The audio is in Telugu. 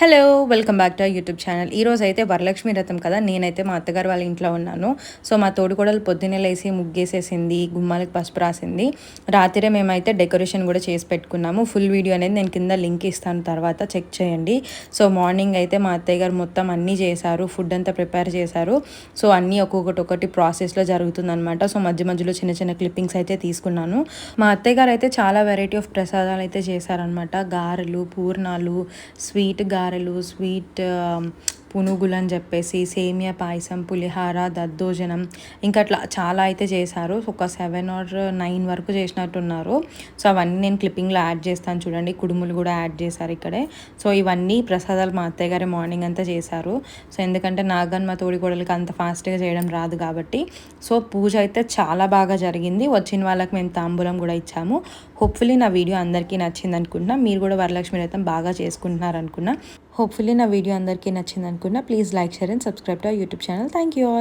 Hello! Welcome back to our YouTube channel. ఈరోజైతే వరలక్ష్మి వ్రతం కదా! నేనైతే మా అత్తగారు వాళ్ళ ఇంట్లో ఉన్నాను. సో, మా తోడికోడలు పొద్దున్నే లేసి ముగ్గేసేసింది, గుమ్మాలకు పసుపు రాసింది. రాత్రే మేమైతే డెకరేషన్ కూడా చేసి పెట్టుకున్నాము. ఫుల్ వీడియో అనేది నేను కింద లింక్ ఇస్తాను, తర్వాత చెక్ చేయండి. సో, మార్నింగ్ అయితే మా అత్తయ్య గారు మొత్తం అన్నీ చేశారు. ఫుడ్ అంతా ప్రిపేర్ చేశారు. సో, అన్నీ ఒక్కొక్కటి ప్రాసెస్‌లో జరుగుతుందనమాట. సో, మధ్య మధ్యలో చిన్న చిన్న క్లిప్పింగ్స్ అయితే తీసుకున్నాను. మా అత్తయ్య గారు అయితే చాలా వెరైటీ ఆఫ్ ప్రసాదాలు అయితే చేశారనమాట. గారెలు, పూర్ణాలు, స్వీట్ గారెలు, స్వీట్ పునుగులు అని చెప్పేసి, సేమియా పాయసం, పులిహార, దద్దోజనం, ఇంకా అట్లా చాలా అయితే చేశారు. ఒక 7 or 9 వరకు చేసినట్టున్నారు. సో, అవన్నీ నేను క్లిప్పింగ్లో యాడ్ చేస్తాను చూడండి. కుడుములు కూడా యాడ్ చేశారు ఇక్కడే. సో, ఇవన్నీ ప్రసాదాలు మా అత్తయ్య గారే మార్నింగ్ అంతా చేశారు. సో, ఎందుకంటే నాకు కానీ మా తోడికోడలికి అంత ఫాస్ట్గా చేయడం రాదు కాబట్టి. సో, పూజ అయితే చాలా బాగా జరిగింది. వచ్చిన వాళ్ళకి మేము తాంబూలం కూడా ఇచ్చాము. హోప్ఫుల్లీ నా వీడియో అందరికీ నచ్చింది అనుకుంటున్నా. మీరు కూడా వరలక్ష్మి వ్రతం బాగా చేసుకుంటున్నారు అనుకున్నా. హోప్ఫుల్లీ నా వీడియో అందరికీ నచ్చింది అనుకున్నా. Please like, share and subscribe to our YouTube channel. Thank you all.